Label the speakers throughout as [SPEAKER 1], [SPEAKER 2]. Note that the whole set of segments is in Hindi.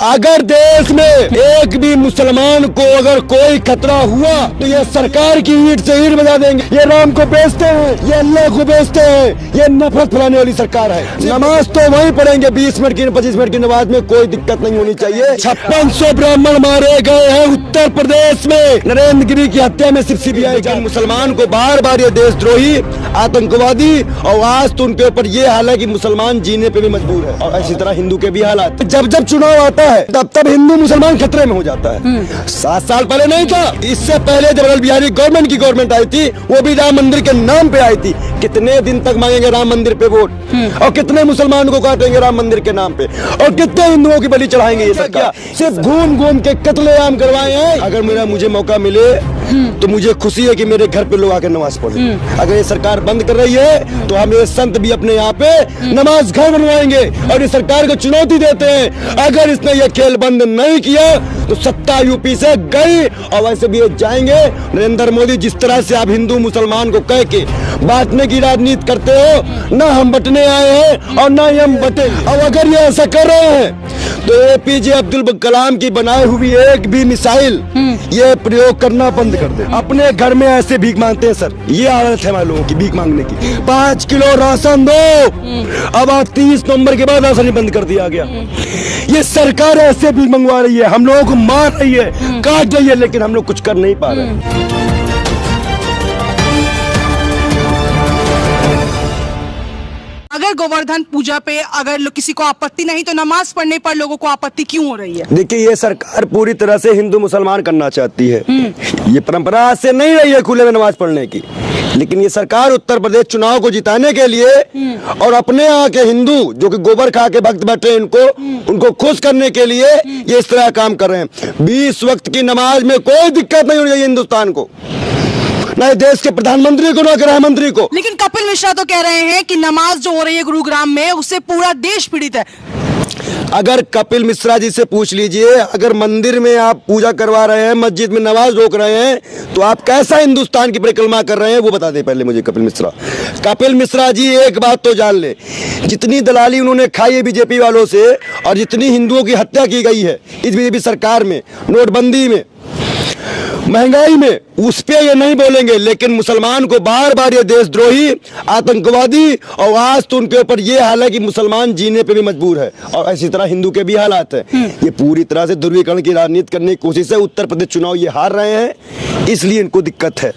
[SPEAKER 1] अगर देश में एक भी मुसलमान को अगर कोई खतरा हुआ तो ये सरकार की ईंट से ईंट बजा देंगे। ये राम को बेचते हैं, ये अल्लाह को बेचते हैं, ये नफरत फैलाने वाली सरकार है। नमाज तो वही पढ़ेंगे 20 मिनट की 25 मिनट की नमाज में कोई दिक्कत नहीं होनी चाहिए। 5600 ब्राह्मण मारे गए हैं उत्तर प्रदेश में नरेंद्र गिरी की हत्या में सिर्फ सीबीआई का। मुसलमान को बार बार ये देशद्रोही आतंकवादी और आज तो उनके ऊपर ये हाल है कि मुसलमान जीने पे भी मजबूर है और इसी तरह हिंदू के भी हालात। जब जब चुनाव आता है तब हिंदू मुसलमान खतरे में हो जाता है। 7 साल पहले नहीं था, इससे पहले जब अटल बिहारी गवर्नमेंट आई थी वो भी राम मंदिर के नाम पे आई थी। कितने दिन तक मांगेंगे राम मंदिर पे वोट और कितने मुसलमानों को काटेंगे राम मंदिर के नाम पे और कितने हिंदुओं की बलि चढ़ाएंगे। ये सब क्या सिर्फ घूम घूम के कत्लेआम करवाए हैं। अगर मुझे मौका मिले तो मुझे खुशी है कि मेरे घर पे लोग आकर नमाज पढ़े। अगर ये सरकार बंद कर रही है तो हम ये संत भी अपने यहाँ पे नमाज घर बनवाएंगे और इस सरकार को चुनौती देते हैं। अगर इसने ये खेल बंद नहीं किया तो सत्ता यूपी से गई और वैसे भी ये जाएंगे। नरेंद्र मोदी जिस तरह से आप हिंदू मुसलमान को कह के बांटने की राजनीति करते हो, ना हम बटने आए हैं और ना ही हम बटे। अब अगर ये ऐसा कर रहे हैं तो एपीजे अब्दुल कलाम की बनाई हुई एक भी मिसाइल ये प्रयोग करना बंद कर दे। अपने घर में ऐसे भीख मांगते हैं सर, ये आदत है हमारे लोगों की भीख मांगने की। 5 किलो राशन दो, अब आज 30 नवंबर के बाद राशन बंद कर दिया गया। ये सरकार ऐसे भीख मंगवा रही है, हम लोगों को मार रही है, काट रही है, लेकिन हम लोग कुछ कर नहीं पा रहे हैं।
[SPEAKER 2] अगर गोवर्धन पूजा पे अगर किसी को आपत्ति नहीं तो नमाज पढ़ने पर लोगों को आपत्ति क्यों हो रही है?
[SPEAKER 1] देखिए ये सरकार पूरी तरह से हिंदू मुसलमान करना चाहती है। ये परंपरा आज से नहीं रही है खुले में नमाज पढ़ने की, लेकिन ये सरकार उत्तर प्रदेश चुनाव को जिताने के लिए और अपने यहाँ के हिंदू जो कि गोबर खा के भक्त बैठे उनको खुश करने के लिए ये इस तरह काम कर रहे हैं। 20 वक्त की नमाज में कोई दिक्कत नहीं होनी चाहिए हिंदुस्तान को, न देश के प्रधानमंत्री को, न गृह मंत्री को।
[SPEAKER 2] लेकिन कपिल मिश्रा तो कह रहे हैं कि नमाज जो हो रही है गुरुग्राम में उससे पूरा देश पीड़ित है।
[SPEAKER 1] अगर कपिल मिश्रा जी से पूछ लीजिए, अगर मंदिर में आप पूजा करवा रहे हैं, मस्जिद में नमाज रोक रहे हैं, तो आप कैसा हिंदुस्तान की परिक्रमा कर रहे हैं वो बता दें पहले मुझे। कपिल मिश्रा जी एक बात तो जान ले, जितनी दलाली उन्होंने खाई है बीजेपी वालों से और जितनी हिंदुओं की हत्या की गई है इस बीजेपी सरकार में, नोटबंदी में, महंगाई में, उस पे ये नहीं बोलेंगे, लेकिन मुसलमान को बार बार ये देशद्रोही आतंकवादी और आज तो उनके ऊपर ये हाल है कि मुसलमान जीने पे भी मजबूर है और इसी तरह हिंदू के भी हालात है। ये पूरी तरह से ध्रुवीकरण की राजनीति करने की कोशिश है। उत्तर प्रदेश चुनाव ये हार रहे हैं, इसलिए इनको दिक्कत है।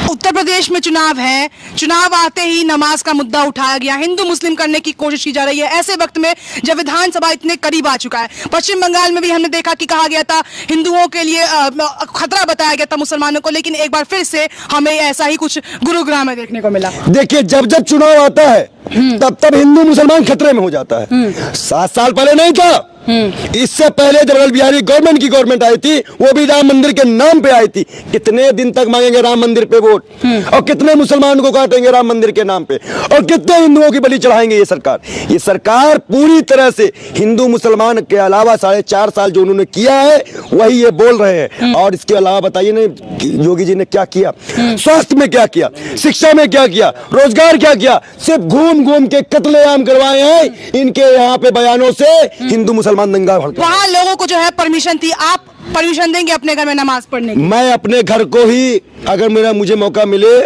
[SPEAKER 2] उत्तर प्रदेश में चुनाव है, चुनाव आते ही नमाज का मुद्दा उठाया गया, हिंदू मुस्लिम करने की कोशिश की जा रही है ऐसे वक्त में जब विधानसभा इतने करीब आ चुका है। पश्चिम बंगाल में भी हमने देखा कि कहा गया था हिंदुओं के लिए खतरा बताया गया था मुसलमानों को, लेकिन एक बार फिर से हमें ऐसा ही कुछ गुरुग्राम में देखने को मिला।
[SPEAKER 1] देखिए जब जब चुनाव आता है तब हिंदू मुसलमान खतरे में हो जाता है। 7 साल पहले नहीं था, इससे पहले जब अटल बिहारी गवर्नमेंट आई थी वो भी राम मंदिर के नाम पे आई थी। कितने दिन तक मांगेंगे राम मंदिर पे वोट और कितने मुसलमानों को काटेंगे राम मंदिर के नाम पे और कितने हिंदुओं की बलि चढ़ाएंगे। ये सरकार पूरी तरह से हिंदू मुसलमान के अलावा 4.5 साल जो उन्होंने किया है वही ये बोल रहे हैं। और इसके अलावा बताइए ना योगी जी ने क्या किया, स्वास्थ्य में क्या किया, शिक्षा में क्या किया, रोजगार क्या किया, सिर्फ घूम घूम के कत्लेआम करवाए हैं। इनके यहाँ पे बयानों से हिंदू मुसलमान दंगा भड़का।
[SPEAKER 2] वहाँ लोगों को जो है परमिशन थी, आप परमिशन देंगे अपने घर में नमाज पढ़ने की?
[SPEAKER 1] मैं अपने घर को ही अगर मुझे मौका मिले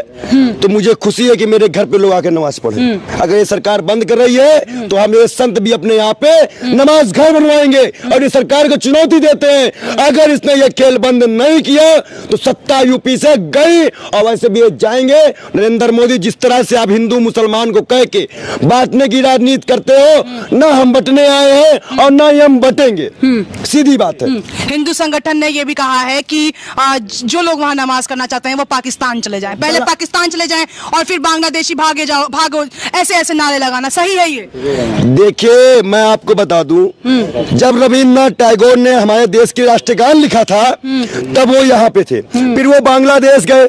[SPEAKER 1] तो मुझे खुशी है कि मेरे घर पे लोग आकर नमाज पढ़े। अगर ये सरकार बंद कर रही है तो हम ये संत भी अपने यहाँ पे नमाज घर बनवाएंगे और ये सरकार को चुनौती देते हैं। अगर इसने ये खेल बंद नहीं किया तो सत्ता यूपी से गई और वैसे भी ये जाएंगे। नरेंद्र मोदी जिस तरह से आप हिंदू मुसलमान को कह के बांटने की राजनीति करते हो, ना हम बटने आए हैं और ना ही हम बटेंगे, सीधी बात है।
[SPEAKER 2] हिंदू संगठन ने यह भी कहा है कि जो लोग वहां नमाज करना चाहते हैं वो पाकिस्तान चले जाएं, पहले पाकिस्तान चले जाएं और फिर बांग्लादेशी भागो, ऐसे नारे लगाना सही है ये?
[SPEAKER 1] देखिए मैं आपको बता दूं, जब रविन्द्रनाथ टैगोर ने हमारे देश की राष्ट्रगान लिखा था तब वो यहाँ पे थे, फिर वो बांग्लादेश गए,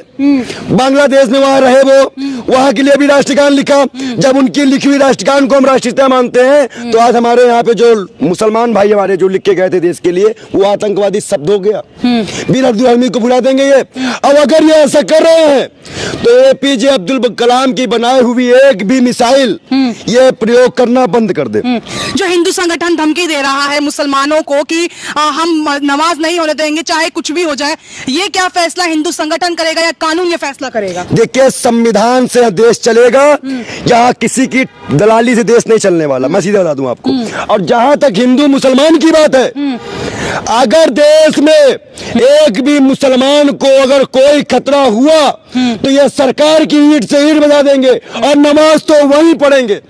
[SPEAKER 1] बांग्लादेश में वहां रहे, वो वहां के लिए भी राष्ट्रगान लिखा। जब उनकी लिखी हुई राष्ट्रगान को हम राष्ट्रीयता मानते हैं तो आज हमारे यहाँ पे जो मुसलमान भाई हमारे जो लिख के गए थे देश के लिए वो आतंकवादी शब्द हो गया, बिन अब्दुल हमीद को भुला देंगे ये। अब अगर ये ऐसा कर रहे हैं तो एपीजे अब्दुल कलाम की बनाई हुई एक भी मिसाइल ये प्रयोग करना बंद कर दे।
[SPEAKER 2] जो हिंदू संगठन धमकी दे रहा है मुसलमानों को कि हम नमाज नहीं होने देंगे चाहे कुछ भी हो जाए, ये क्या फैसला हिंदू संगठन करेगा या कानून ये फैसला करेगा?
[SPEAKER 1] देखिए, संविधान से देश चलेगा, यहाँ किसी की दलाली से देश नहीं चलने वाला, मैं सीधा बता दूं आपको। और जहां तक हिंदू मुसलमान की बात है, अगर देश में एक भी मुसलमान को अगर कोई खतरा हुआ तो ये सरकार की ईंट से ईंट बजा देंगे और नमाज तो वहीं पढ़ेंगे,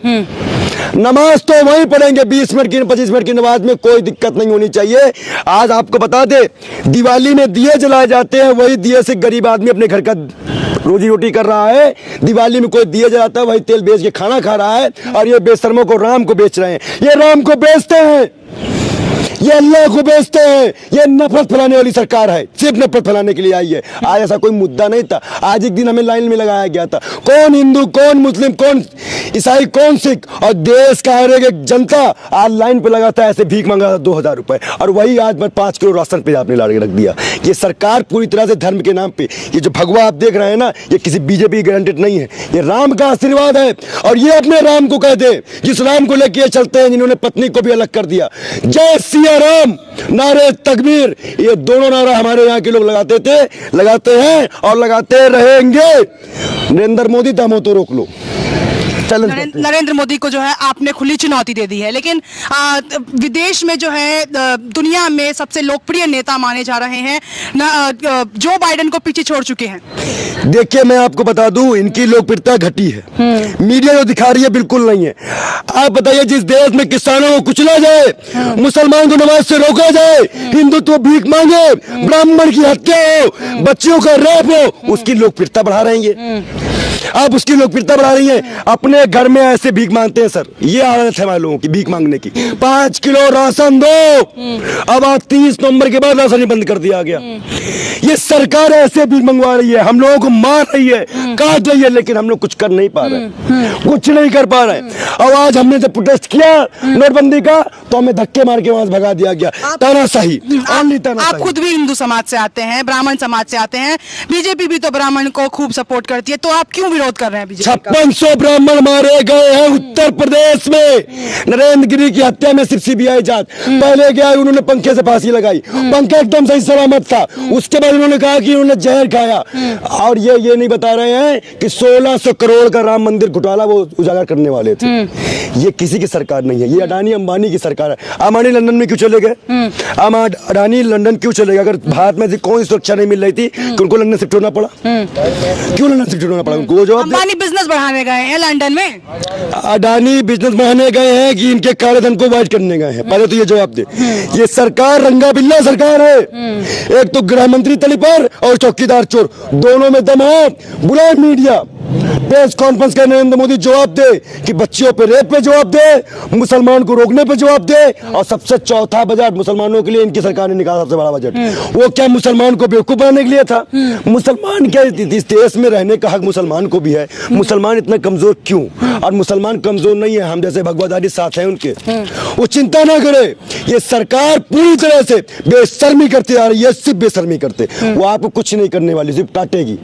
[SPEAKER 1] नमाज तो वहीं पढ़ेंगे। 20 मिनट की 25 मिनट की नमाज में कोई दिक्कत नहीं होनी चाहिए। आज आपको बता दे, दिवाली में दिए जलाए जाते हैं, वही दिए से गरीब आदमी अपने घर का रोजी रोटी कर रहा है। दिवाली में कोई दिए जलाता है, वही तेल बेच के खाना खा रहा है, और ये बेशर्मों को राम को बेच रहे हैं। ये राम को बेचते हैं, ये अल्लाह को बेचते हैं। ये नफरत फैलाने वाली सरकार है, सिर्फ नफरत फैलाने के लिए आई है। आज ऐसा कोई मुद्दा नहीं था। आज एक दिन हमें लाइन में लगाया गया था, कौन हिंदू, कौन मुस्लिम, कौन ईसाई, कौन सिख, और देश का हर एक जनता आज लाइन पे लगा था, ऐसे भीख मांगा था 2000 रुपए, और वही आज 5 किलो राशन पे आपने ला के रख दिया। ये सरकार पूरी तरह से धर्म के नाम पे, ये जो भगवा आप देख रहे हैं ना, ये किसी बीजेपी गारंटेड नहीं है, ये राम का आशीर्वाद है। और ये अपने राम को कह दे, जिस राम को लेके चलते हैं, जिन्होंने पत्नी को भी अलग कर दिया। जय सिया राम, नारे तकबीर, ये दोनों नारा हमारे यहाँ के लोग लगाते थे, लगाते हैं और लगाते रहेंगे। नरेंद्र मोदी दमो तो रोक लो।
[SPEAKER 2] नरेंद्र मोदी को जो है आपने खुली चुनौती दे दी है, लेकिन विदेश में जो है दुनिया में सबसे लोकप्रिय नेता माने जा रहे हैं जो बाइडेन को पीछे छोड़ चुके हैं।
[SPEAKER 1] देखिए, मैं आपको बता दूं, इनकी लोकप्रियता घटी है, मीडिया जो दिखा रही है बिल्कुल नहीं है। आप बताइए, जिस देश में किसानों को कुचला जाए, मुसलमान को नमाज से रोका जाए, हिंदुत्व भीख मांगे, ब्राह्मण की हत्या हो, बच्चियों का रेप हो, उसकी लोकप्रियता बढ़ा रही है। आप उसकी लोकप्रियता बढ़ा रही हैं। अपने घर में ऐसे भीख मांगते हैं सर, ये आदत है हमारे लोगों की भीख मांगने की। 5 किलो राशन दो, अब आज 30 नवंबर के बाद राशन बंद कर दिया गया। ये सरकार ऐसे भीख मंगवा रही है, हम लोगों को मार रही है, काट रही है, लेकिन हम लोग कुछ कर नहीं पा रहे, कुछ नहीं कर पा रहे। और आज हमने जब प्रोटेस्ट किया नोटबंदी का, तो हमें धक्के मार के वहां से भगा दिया गया। तानाशाही,
[SPEAKER 2] आप खुद भी हिंदू समाज से आते हैं, ब्राह्मण समाज से आते हैं, बीजेपी भी तो ब्राह्मण को खूब सपोर्ट करती है, तो आप क्यों विरोध कर रहे हैं?
[SPEAKER 1] 5600 ब्राह्मण मारे गए हैं उत्तर प्रदेश में। नरेंद्र गिरी की हत्या में सिर्फ सीबीआई जांच। पहले गया, उन्होंने पंखे से फांसी लगाई, पंखा एकदम सही सलामत था। उसके बाद उन्होंने कहा कि उन्होंने जहर खाया, और ये नहीं बता रहे हैं कि 1600 करोड़ का राम मंदिर घोटाला वो उजागर करने वाले थे। ये किसी की सरकार नहीं है, ये अडानी अंबानी की सरकार है। अम्बानी लंदन में क्यों चले गए? अडानी लंदन क्यों चले गए? अगर भारत में कोई सुरक्षा नहीं मिल रही थी तो उनको लंदन शिफ्ट होना पड़ा। क्यों लंदन शिफ्ट होना पड़ा उनको? जवाब
[SPEAKER 2] अम्बानी बिजनेस बढ़ाने गए हैं लंदन में,
[SPEAKER 1] अडानी बिजनेस बढ़ाने गए हैं कि इनके काले धन को वाइट करने गए हैं? पहले तो ये जवाब दे। ये सरकार रंगा बिल्ला सरकार है। एक तो गृह मंत्री तली पर और चौकीदार चोर, दोनों में दम है। बुलाए मीडिया, प्रेस कॉन्फ्रेंस कर नरेंद्र मोदी जवाब दे कि बच्चियों पे रेप पे जवाब दे, मुसलमान को रोकने पे जवाब दे। और सबसे चौथा बजट मुसलमानों के लिए इनकी सरकार ने निकाला, सबसे बड़ा बजट। वो क्या मुसलमान को बेवकूफ बनाने के लिए था? मुसलमान क्या, इस देश में रहने का हक मुसलमान को भी है। मुसलमान इतना कमजोर क्यों? और मुसलमान कमजोर नहीं है, हम जैसे भगवादारी साथ हैं उनके। वो चिंता ना करे, ये सरकार पूरी तरह से बेशर्मी करती आ रही है, सिर्फ बेशर्मी करते। वो आपको कुछ नहीं करने वाली, सिर्फ काटेगी,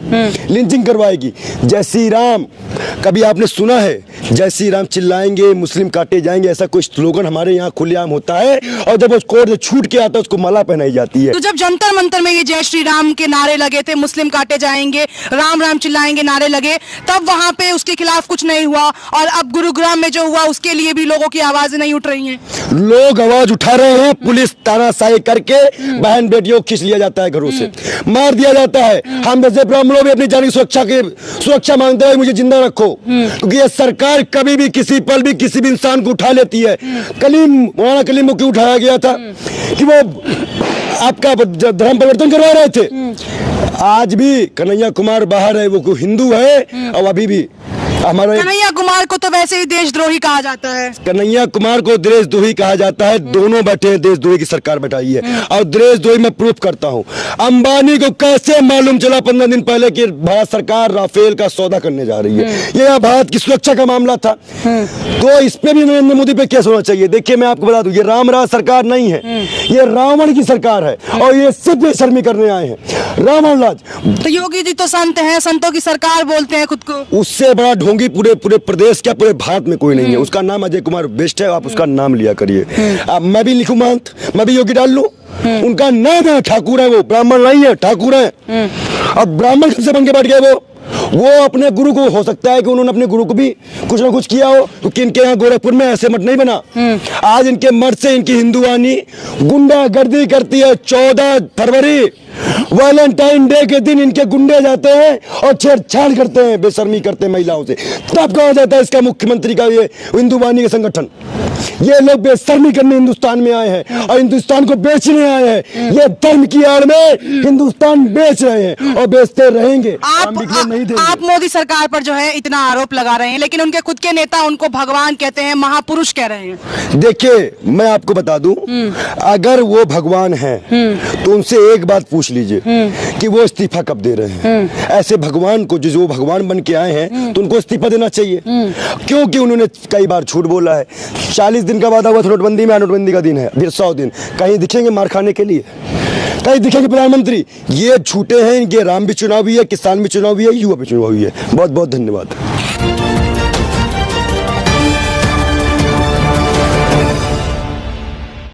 [SPEAKER 1] लिंचिंग करवाएगी। जय श्री राम, कभी आपने सुना है जय श्री राम चिल्लाएंगे मुस्लिम काटे जाएंगे? ऐसा कोई स्लोगन हमारे यहाँ खुलेआम होता है, और जब उस कोर्ट से छूट के आता है उसको माला पहनाई जाती है।
[SPEAKER 2] तो जब जंतर मंतर में ये जय श्री राम के नारे लगे थे, मुस्लिम काटे जाएंगे, राम राम चिल्लाएंगे नारे लगे, तब वहां पे उसके खिलाफ कुछ नहीं हुआ, और अब गुरुग्राम में जो हुआ उसके लिए भी लोगों की आवाजें नहीं उठ रही हैं।
[SPEAKER 1] लोग आवाज उठा रहे हैं, पुलिस तानाशाही करके बहन बेटियों को खींच लिया जाता है, घरों से मार दिया जाता है। हम जैसे ब्राह्मणों भी अपनी जान की सुरक्षा मांगते हैं, मुझे जिंदा रखो, क्योंकि ये सरकार कभी भी किसी पल भी किसी भी इंसान को उठा लेती है। मौलाना कलीम को क्यों उठाया गया था? कि वो आपका धर्म परिवर्तन करवा रहे थे। आज भी कन्हैया कुमार बाहर है, वो हिंदू है, और अभी भी हमारा
[SPEAKER 2] कन्हैया कुमार को तो वैसे ही देशद्रोही कहा जाता है।
[SPEAKER 1] कन्हैया कुमार को देशद्रोही कहा जाता है, दोनों बैठे हैं, देशद्रोही की सरकार बैठाई है। और देशद्रोही मैं प्रूफ करता हूं। अंबानी को कैसे मालूम चला 15 दिन पहले कि भारत सरकार राफेल का सौदा करने जा रही है? यह भारत की सुरक्षा का मामला था। तो इस पे भी नरेंद्र मोदी पे केस होना चाहिए। देखिए मैं आपको बता दूं, ये रामराज सरकार नहीं है, ये रावण की सरकार है और ये सिर्फ बेशर्मी करने आए हैं, रावण राज।
[SPEAKER 2] तो योगी जी तो संत हैं, संतों की सरकार बोलते हैं खुद को।
[SPEAKER 1] उससे बड़ा ढोंगी पूरे प्रदेश क्या पूरे भारत में कोई नहीं है। उसका नाम अजय कुमार बेस्ट है, आप उसका नाम लिया करिए। अब मैं भी लिखूं महंत, मैं भी योगी डाल लूं, उनका नाम है ठाकुर है, वो ब्राह्मण नहीं है, ठाकुर है। अब ब्राह्मण कब से बन के बैठ गए वो अपने गुरु को, हो सकता है कि उन्होंने अपने गुरु को भी कुछ ना कुछ किया हो, तो इनके यहाँ गोरखपुर में ऐसे मठ नहीं बना। आज इनके मठ से इनकी हिंदुवानी गुंडागर्दी करती है। 14 फरवरी वैलेंटाइन डे के दिन इनके गुंडे जाते हैं और छेड़छाड़ करते हैं, बेशर्मी करते हैं महिलाओं से। तब कहा जाता है इसका मुख्यमंत्री का ये हिंदुवानी का संगठन। ये लोग बेशर्मी करने हिंदुस्तान में आए हैं और हिंदुस्तान को बेचने आए हैं। ये धर्म की आड़ में हिंदुस्तान बेच रहे हैं और बेचते रहेंगे।
[SPEAKER 2] आप मोदी सरकार पर जो है इतना आरोप लगा रहे हैं, लेकिन उनके खुद के नेता उनको भगवान कहते हैं, महापुरुष कह रहे हैं।
[SPEAKER 1] देखिए मैं आपको बता दूं, अगर वो भगवान हैं तो उनसे एक बात पूछ लीजिए कि वो इस्तीफा कब दे रहे हैं। ऐसे भगवान को जो भगवान बन के आए हैं तो उनको इस्तीफा देना चाहिए, क्योंकि उन्होंने कई बार झूठ बोला है। 40 दिन का वादा हुआ था नोटबंदी में, नोटबंदी का दिन है, फिर 100 दिन। कहीं दिखेंगे मार खाने के लिए? कहीं दिखेंगे प्रधानमंत्री? ये झूठे हैं। इनके राम भी चुनावी है, किसान भी चुनावी है, युवा भी चुनावी है। बहुत बहुत धन्यवाद।